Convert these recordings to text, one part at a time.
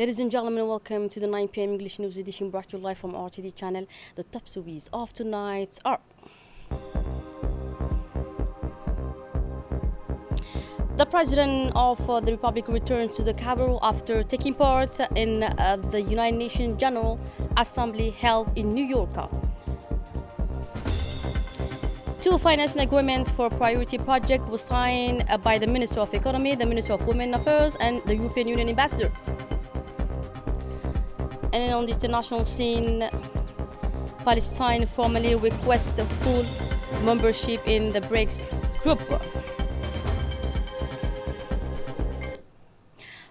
Ladies and gentlemen, welcome to the 9 p.m. English News Edition brought to you live from RTD channel. The top stories of tonight are: the President of the Republic returns to the capital after taking part in the United Nations General Assembly held in New York. Two financing agreements for priority projects were signed by the Minister of Economy, the Minister of Women Affairs, and the European Union Ambassador. And on the international scene, Palestine formally requests full membership in the BRICS group.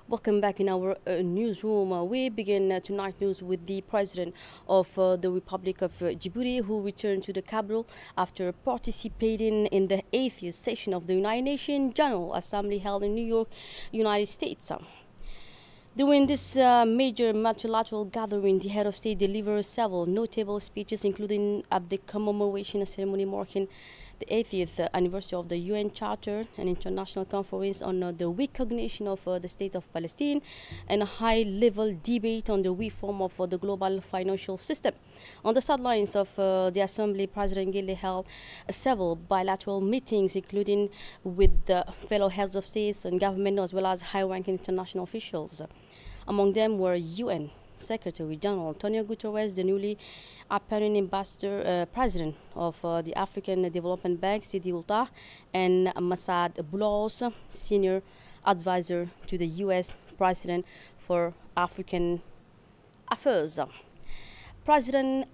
Welcome back in our newsroom. We begin tonight's news with the President of the Republic of Djibouti, who returned to the capital after participating in the 8th session of the United Nations General Assembly held in New York, United States. During this major multilateral gathering, the head of state delivered several notable speeches, including at the commemoration ceremony marking the 80th anniversary of the UN Charter, an international conference on the recognition of the state of Palestine, and a high-level debate on the reform of the global financial system. On the sidelines of the Assembly, President Gele held several bilateral meetings, including with the fellow heads of states and government, as well as high-ranking international officials. Among them were UN Secretary General Antonio Guterres, the newly appointed president of the African Development Bank, Sidi Ould, and Massad Boulos, senior advisor to the U.S. President for African Affairs. President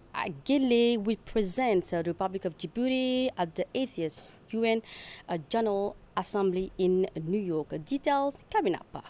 Gele will present the Republic of Djibouti at the 8th UN General Assembly in New York. Details coming up.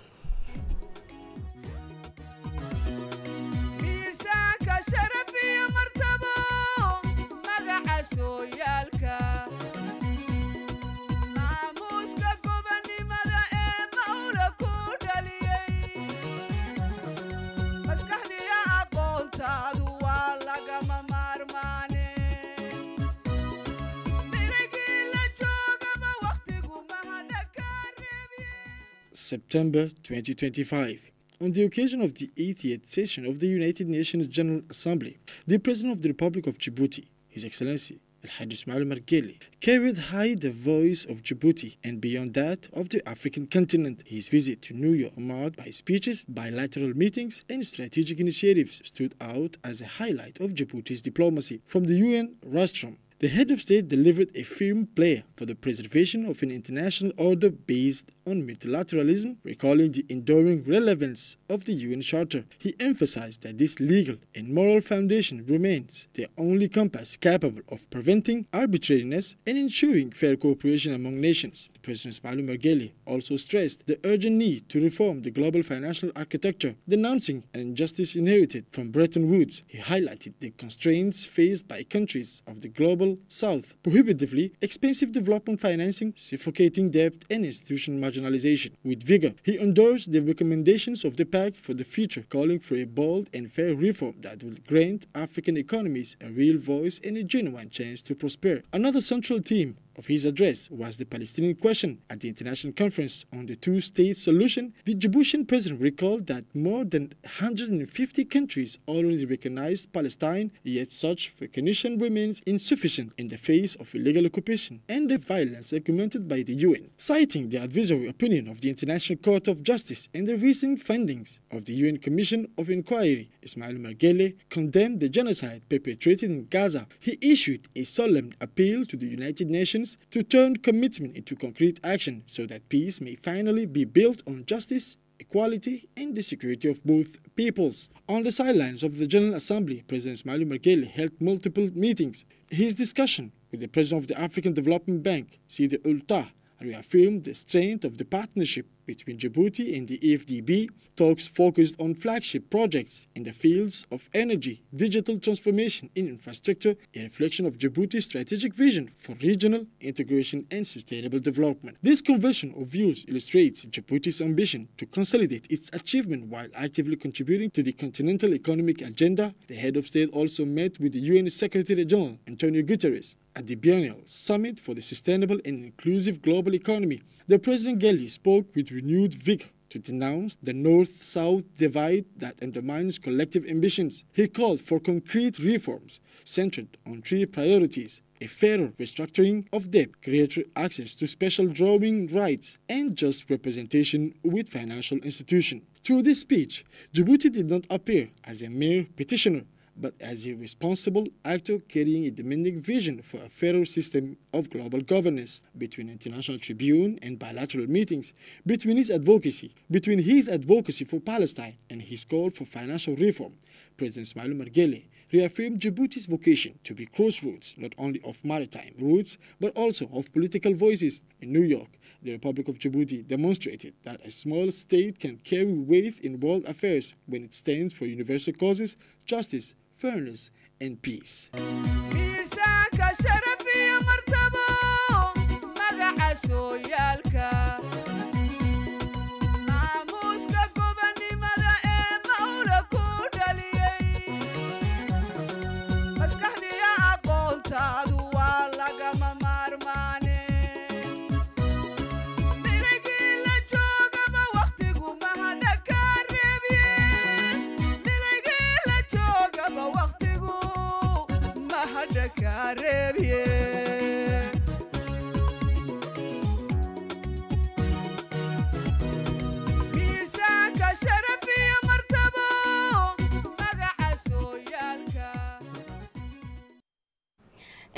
September 2025. On the occasion of the 80th session of the United Nations General Assembly, the President of the Republic of Djibouti, His Excellency Al-Hajj Ismail Omar Guelleh, carried high the voice of Djibouti and beyond that of the African continent. His visit to New York, marked by speeches, bilateral meetings, and strategic initiatives, stood out as a highlight of Djibouti's diplomacy. From the UN rostrum, the head of state delivered a firm plea for the preservation of an international order based on multilateralism, recalling the enduring relevance of the UN Charter. He emphasized that this legal and moral foundation remains the only compass capable of preventing arbitrariness and ensuring fair cooperation among nations. President Ismail Omar Guelleh also stressed the urgent need to reform the global financial architecture, denouncing an injustice inherited from Bretton Woods. He highlighted the constraints faced by countries of the global South, prohibitively expensive development financing, suffocating debt, and institutional marginalization. With vigor, he endorsed the recommendations of the Pact for the Future, calling for a bold and fair reform that will grant African economies a real voice and a genuine chance to prosper. Another central theme of his address was the Palestinian question. At the international conference on the two-state solution, the Djiboutian president recalled that more than 150 countries already recognize Palestine, yet such recognition remains insufficient in the face of illegal occupation and the violence documented by the UN. Citing the advisory opinion of the International Court of Justice and the recent findings of the UN Commission of Inquiry, Ismail Omar Guelleh condemned the genocide perpetrated in Gaza. He issued a solemn appeal to the United Nations to turn commitment into concrete action so that peace may finally be built on justice, equality, and the security of both peoples. On the sidelines of the General Assembly, President Ismail Omar Guelleh held multiple meetings. His discussion with the President of the African Development Bank, Sidi Ould, reaffirmed the strength of the partnership between Djibouti and the AFDB. Talks focused on flagship projects in the fields of energy, digital transformation, and infrastructure, a reflection of Djibouti's strategic vision for regional integration and sustainable development. This conversion of views illustrates Djibouti's ambition to consolidate its achievement while actively contributing to the continental economic agenda. The head of state also met with the UN Secretary General Antonio Guterres at the biennial Summit for the Sustainable and Inclusive Global Economy. The President Guelleh spoke with renewed vigor to denounce the North-South divide that undermines collective ambitions. He called for concrete reforms centered on three priorities: a fairer restructuring of debt, greater access to special drawing rights, and just representation with financial institutions. Through this speech, Djibouti did not appear as a mere petitioner, but as a responsible actor carrying a demanding vision for a fairer system of global governance. Between international tribune and bilateral meetings, between his advocacy for Palestine and his call for financial reform, President Ismail Omar Guelleh reaffirmed Djibouti's vocation to be crossroads not only of maritime routes but also of political voices. In New York, the Republic of Djibouti demonstrated that a small state can carry weight in world affairs when it stands for universal causes, justice, fairness, and peace.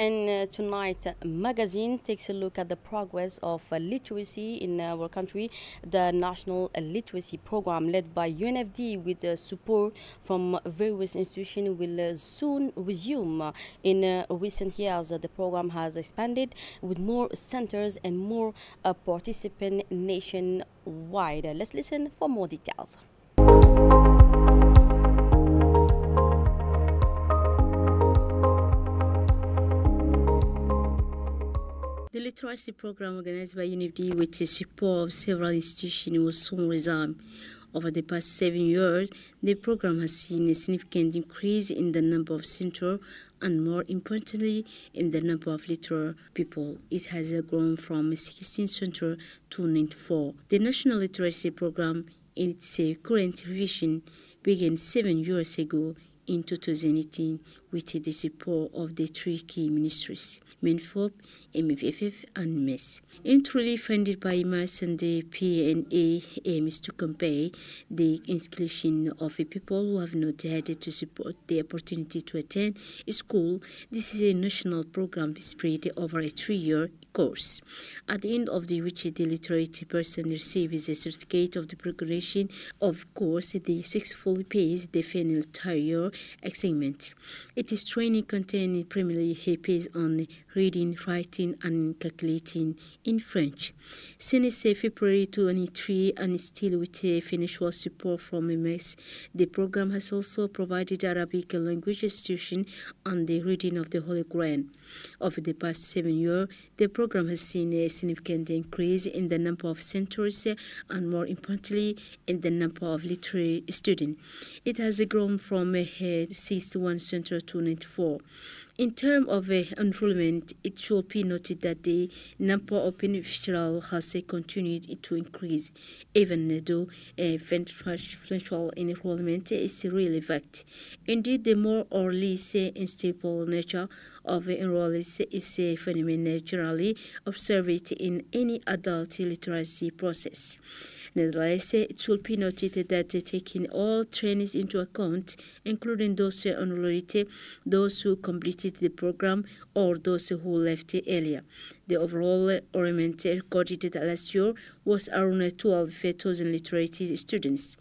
And tonight, magazine takes a look at the progress of literacy in our country. The National Literacy Program, led by UNFD with support from various institutions, will soon resume. In recent years, the program has expanded with more centers and more participants nationwide. Let's listen for more details. The literacy program organized by UNFD with the support of several institutions will soon resume. Over the past 7 years, the program has seen a significant increase in the number of centers and, more importantly, in the number of literate people. It has grown from 16 centers to 94. The National Literacy Program, in its current revision, began 7 years ago in 2018 with the support of the three key ministries, MINFOP, MFFF, and MES. Internally funded by MES and the PNA aims to combat the exclusion of people who have not had to support the opportunity to attend school. This is a national program spread over a 3-year course, at the end of which the literate person receives a certificate of the progression of course. The successfully pays the final year assignment. It is training containing primarily papers on reading, writing, and calculating in French. Since February 23, and still with financial support from MES, the program has also provided Arabic language instruction on the reading of the Holy Quran. Over the past 7 years, the program has seen a significant increase in the number of centers and, more importantly, in the number of literate students. It has grown from 61 centers to 94. In terms of enrollment, it should be noted that the number of beneficiaries has continued to increase, even though financial enrollment is relevant. Indeed, the more or less unstable nature of enrollees is a phenomenon generally observed in any adult literacy process. Nevertheless, it should be noted that taking all trainees into account, including those enrolled, those who completed the program, or those who left earlier, the overall enrollment recorded last year was around 12,000 literate students.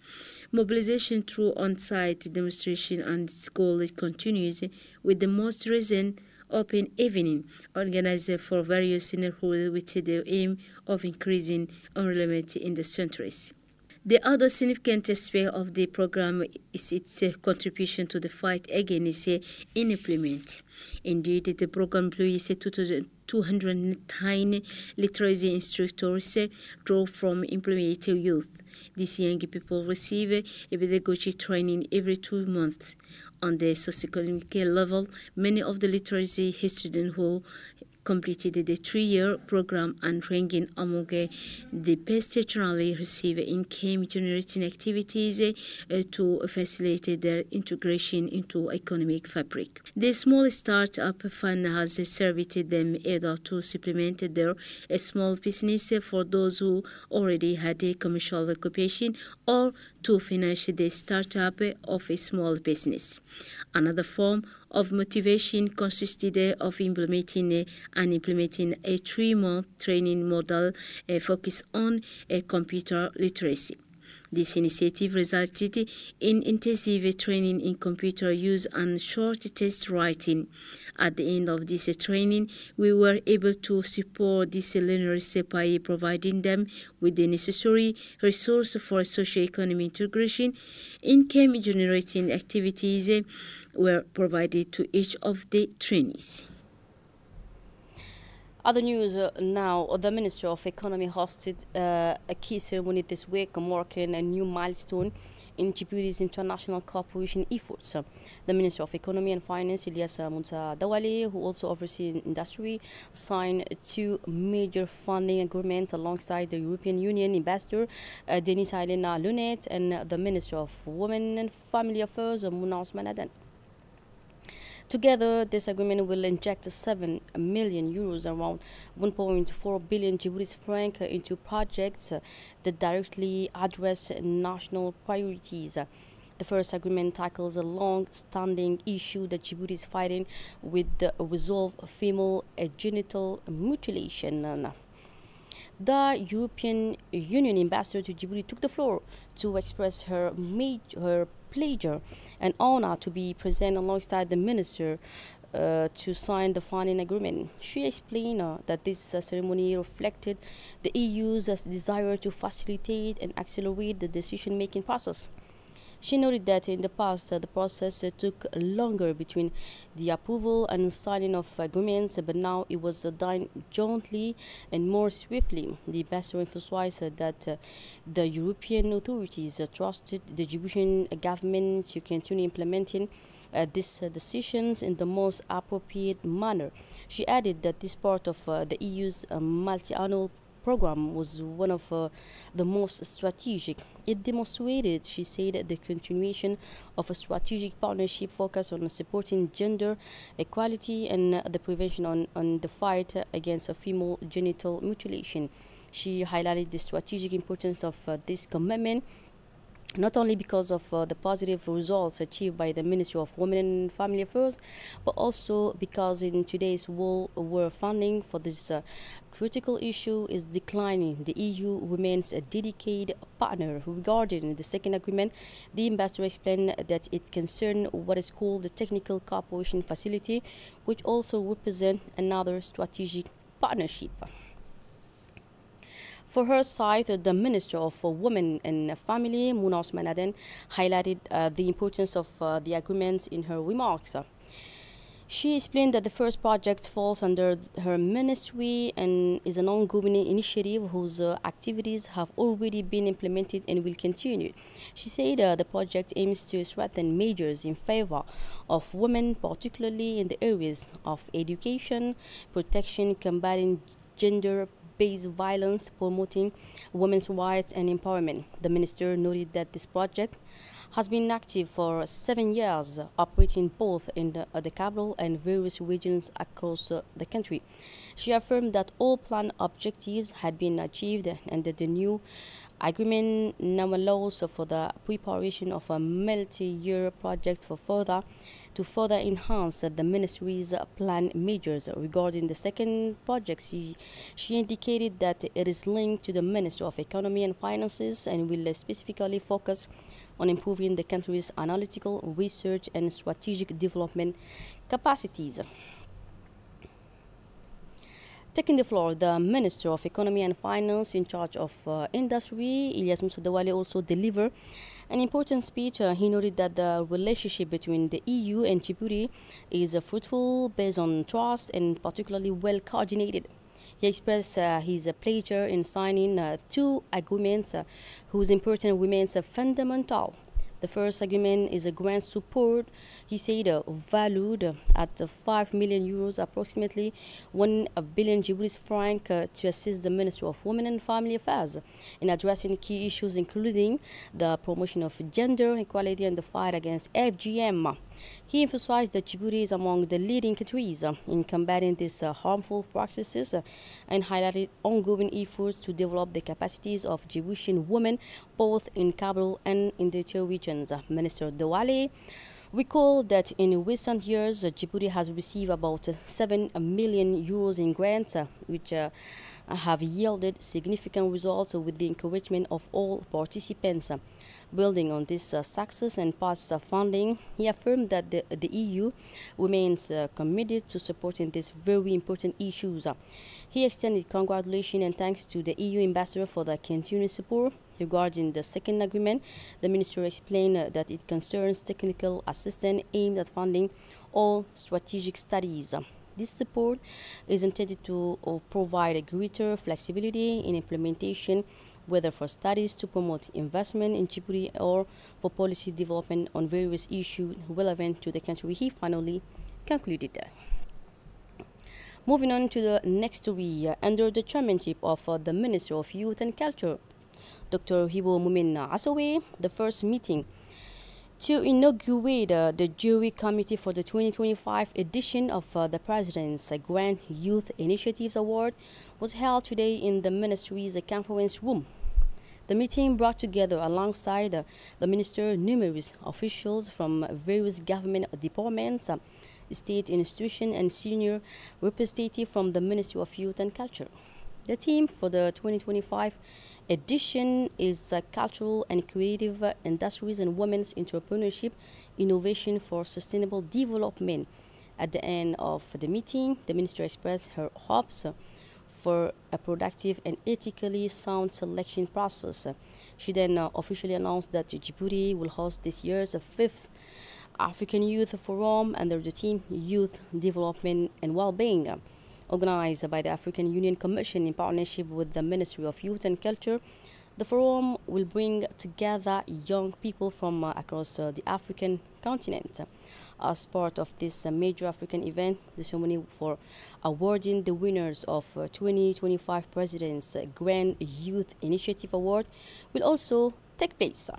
Mobilization through on-site demonstration and school continues, with the most recent open evening organized for various neighborhoods with the aim of increasing enrollment in the centers. The other significant aspect of the program is its contribution to the fight against unemployment. Indeed, the program employs 210 literacy instructors drawn from employed youth. These young people receive a pedagogy training every 2 months. On the socioeconomic level, many of the literacy students who completed the 3-year program and ranking among the best generally received income-generating activities to facilitate their integration into economic fabric. The small startup fund has served them either to supplement their small business for those who already had a commercial occupation or to finish the startup of a small business. Another form of motivation consisted of implementing a 3-month training model focused on computer literacy. This initiative resulted in intensive training in computer use and short test writing. At the end of this training, we were able to support these learners by providing them with the necessary resources for socio-economic integration. Income-generating activities were provided to each of the trainees. Other news now, the Minister of Economy hosted a key ceremony this week, marking a new milestone in Djibouti's international cooperation efforts. The Minister of Economy and Finance, Ilyas Moussa Dawale, who also oversees industry, signed 2 major funding agreements alongside the European Union Ambassador Denis Helena Lunet and the Minister of Women and Family Affairs, Mouna Ousmane Aden. Together, this agreement will inject 7 million euros, around 1.4 billion Djibouti franc, into projects that directly address national priorities. The first agreement tackles a long-standing issue that Djibouti is fighting with the resolve female genital mutilation. The European Union Ambassador to Djibouti took the floor to express her pleasure and honor to be present alongside the minister to sign the funding agreement. She explained that this ceremony reflected the EU's desire to facilitate and accelerate the decision-making process. She noted that in the past, the process took longer between the approval and signing of agreements, but now it was done jointly and more swiftly. The ambassador emphasized that the European authorities trusted the Djiboutian government to continue implementing these decisions in the most appropriate manner. She added that this part of the EU's multi-annual program was one of the most strategic. It demonstrated, she said, the continuation of a strategic partnership focused on supporting gender equality and the prevention on the fight against female genital mutilation. She highlighted the strategic importance of this commitment, not only because of the positive results achieved by the Ministry of Women and Family Affairs, but also because in today's world where funding for this critical issue is declining, the EU remains a dedicated partner. Regarding the second agreement, the ambassador explained that it concerned what is called the Technical Cooperation Facility, which also represents another strategic partnership. For her side, the Minister of Women and Family, Mouna Ousmane Aden, highlighted the importance of the agreement in her remarks. She explained that the first project falls under her ministry and is an ongoing initiative whose activities have already been implemented and will continue. She said the project aims to strengthen measures in favor of women, particularly in the areas of education, protection, combating gender-based violence, promoting women's rights and empowerment. The minister noted that this project has been active for 7 years, operating both in the capital and various regions across the country. She affirmed that all planned objectives had been achieved and that the new agreement now allows for the preparation of a multi-year project to further enhance the ministry's planned measures. Regarding the second project, she indicated that it is linked to the Ministry of Economy and Finances and will specifically focus on improving the country's analytical, research and strategic development capacities. Taking the floor, the Minister of Economy and Finance in charge of industry, Ilyas Moussa Dawale, also delivered an important speech. He noted that the relationship between the EU and Djibouti is fruitful, based on trust, and particularly well coordinated. He expressed his pleasure in signing 2 agreements whose importance remains fundamental. The first argument is a grant support, he said, valued at 5 million euros, approximately 1 billion Djibouti franc, to assist the Ministry of Women and Family Affairs in addressing key issues including the promotion of gender equality and the fight against FGM. He emphasized that Djibouti is among the leading countries in combating these harmful practices and highlighted ongoing efforts to develop the capacities of Djiboutian women both in Kabul and in the two regions. Minister Douale recalled that in recent years, Djibouti has received about 7 million euros in grants, which have yielded significant results with the encouragement of all participants. Building on this success and past funding, he affirmed that the EU remains committed to supporting these very important issues. He extended congratulations and thanks to the EU ambassador for the continued support. Regarding the second agreement, the minister explained that it concerns technical assistance aimed at funding all strategic studies. This support is intended to provide greater flexibility in implementation, whether for studies to promote investment in Djibouti or for policy development on various issues relevant to the country, he finally concluded. Moving on to the next story, under the chairmanship of the Minister of Youth and Culture, Dr. Hibo Mumin Asawe, the first meeting to inaugurate the jury committee for the 2025 edition of the President's Grand Youth Initiatives Award was held today in the Ministry's conference room. The meeting brought together alongside the minister numerous officials from various government departments, state institutions, and senior representatives from the Ministry of Youth and Culture. The theme for the 2025 edition is Cultural and Creative Industries and Women's Entrepreneurship, Innovation for Sustainable Development. At the end of the meeting, the minister expressed her hopes for a productive and ethically sound selection process. She then officially announced that Djibouti will host this year's 5th African Youth Forum under the theme Youth Development and Wellbeing. Organized by the African Union Commission in partnership with the Ministry of Youth and Culture, the forum will bring together young people from across the African continent. As part of this major African event, the ceremony for awarding the winners of 2025 President's Grand Youth Initiative Award will also take place.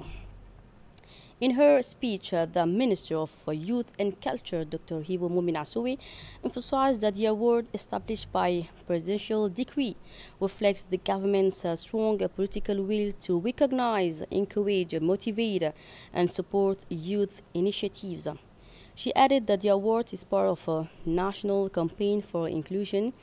In her speech, the Minister of Youth and Culture, Dr. Hibo Mumin Asawe, emphasized that the award established by presidential decree reflects the government's strong political will to recognize, encourage, motivate, and support youth initiatives. She added that the award is part of a national campaign for inclusion,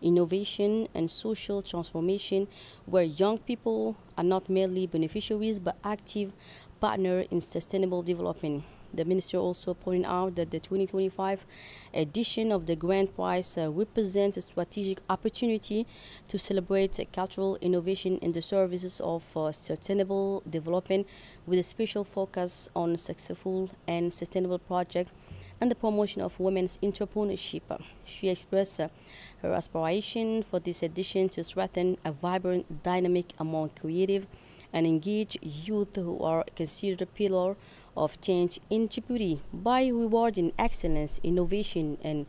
innovation, and social transformation, where young people are not merely beneficiaries but active partner in sustainable development. The minister also pointed out that the 2025 edition of the Grand Prize represents a strategic opportunity to celebrate cultural innovation in the services of sustainable development, with a special focus on successful and sustainable projects and the promotion of women's entrepreneurship. She expressed her aspiration for this edition to strengthen a vibrant dynamic among creative and engaged youth who are considered a pillar of change in Djibouti. By rewarding excellence, innovation, and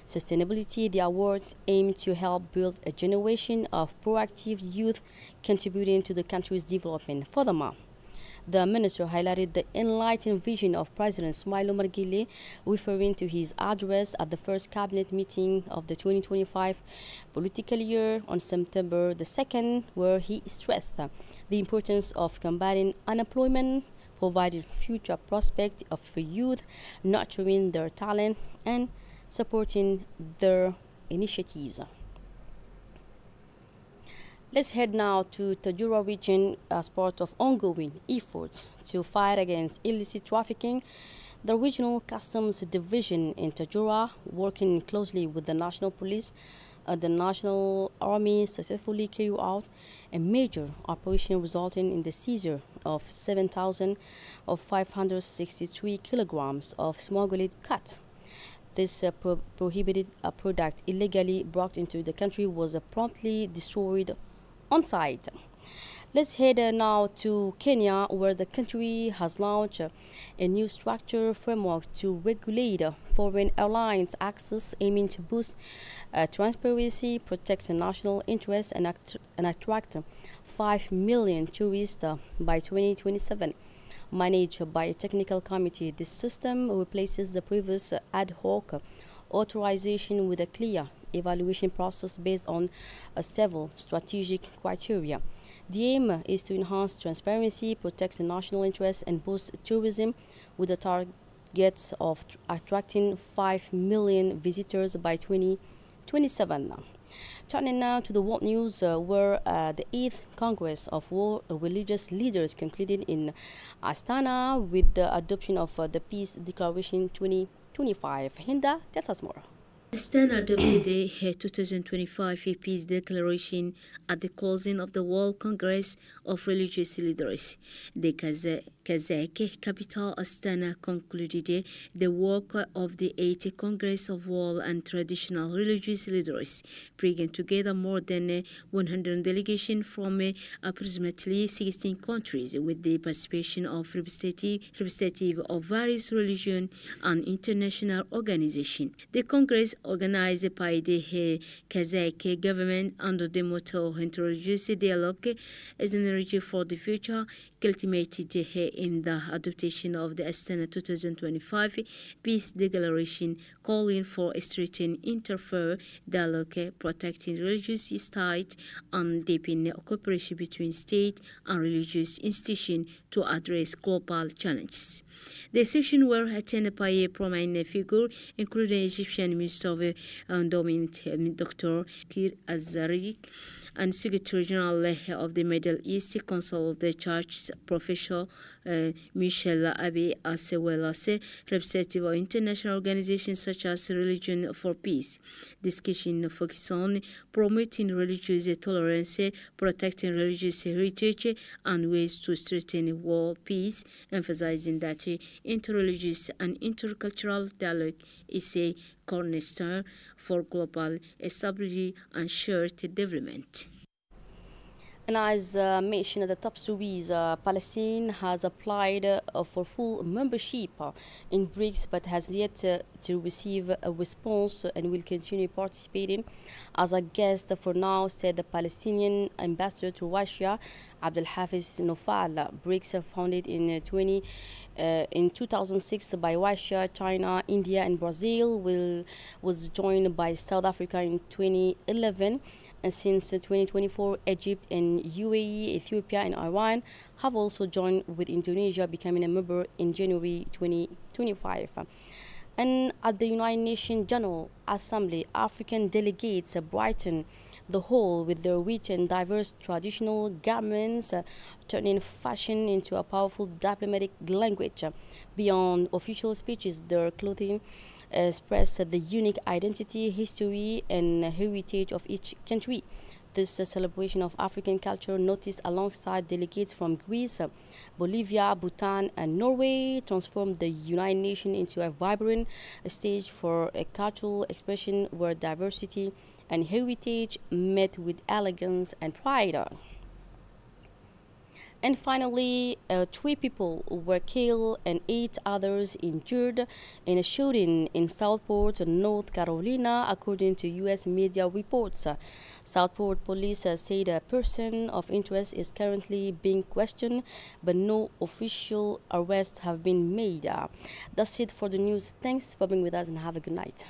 sustainability, the awards aim to help build a generation of proactive youth contributing to the country's development. Furthermore, the minister highlighted the enlightened vision of President Ismail Omar Guelleh, referring to his address at the first cabinet meeting of the 2025 political year on September the 2nd, where he stressed the importance of combating unemployment, providing future prospects of youth, nurturing their talent, and supporting their initiatives. Let's head now to Tajura region as part of ongoing efforts to fight against illicit trafficking. The Regional Customs Division in Tajura, working closely with the National Police, the National Army, successfully carried out a major operation resulting in the seizure of 7,563 kilograms of smuggled cut. This prohibited product illegally brought into the country was promptly destroyed on site. Let's head now to Kenya, where the country has launched a new structure framework to regulate foreign airlines access, aiming to boost transparency, protect national interests, and attract 5 million tourists by 2027. Managed by a technical committee, this system replaces the previous ad hoc authorization with a clear evaluation process based on several strategic criteria. The aim is to enhance transparency, protect the national interests, and boost tourism with a target of attracting 5 million visitors by 2027. Turning now to the world news, where the 8th Congress of World Religious Leaders concluded in Astana with the adoption of the Peace Declaration 2025. Hinda tells us more. Astana adopted the 2025 Peace Declaration at the closing of the World Congress of Religious Leaders. The Kazakh capital Astana concluded the work of the 8th Congress of World and Traditional Religious Leaders, bringing together more than 100 delegations from approximately 16 countries with the participation of representatives of various religions and international organizations. The Congress, organized by the Kazakh government under the motto "Introduce Dialogue as an Energy for the Future," culminated in the adoption of the Astana 2025 Peace Declaration, calling for a strengthened interfaith dialogue, protecting religious sites, and deepening cooperation between state and religious institutions to address global challenges. The sessions were attended by a prominent figure, including Egyptian Minister of Endowment, Dr. Kir Azzarik, and Secretary General of the Middle East Council of the Church, Professor Michel Abi, as well as representatives of international organizations such as Religion for Peace. Discussion focused on promoting religious tolerance, protecting religious heritage, and ways to strengthen world peace, emphasizing that interreligious and intercultural dialogue is a cornerstone for global stability and shared development. And as mentioned at the top stories, Palestine has applied for full membership in BRICS, but has yet to receive a response and will continue participating as a guest for now, said the Palestinian ambassador to Russia, Abdulhafiz Nofal. BRICS, founded in 2006 by Russia, China, India, and Brazil, was joined by South Africa in 2011. And since 2024, Egypt and UAE, Ethiopia, and Iran have also joined, with Indonesia becoming a member in January 2025. And at the United Nations General Assembly, African delegates brightened the hall with their rich and diverse traditional garments, turning fashion into a powerful diplomatic language. Beyond official speeches, their clothing express the unique identity, history, and heritage of each country. This celebration of African culture, noticed alongside delegates from Greece, Bolivia, Bhutan, and Norway, transformed the United Nations into a vibrant stage for a cultural expression where diversity and heritage met with elegance and pride. And finally, 3 people were killed and 8 others injured in a shooting in Southport, North Carolina, according to U.S. media reports. Southport police said a person of interest is currently being questioned, but no official arrests have been made. That's it for the news. Thanks for being with us and have a good night.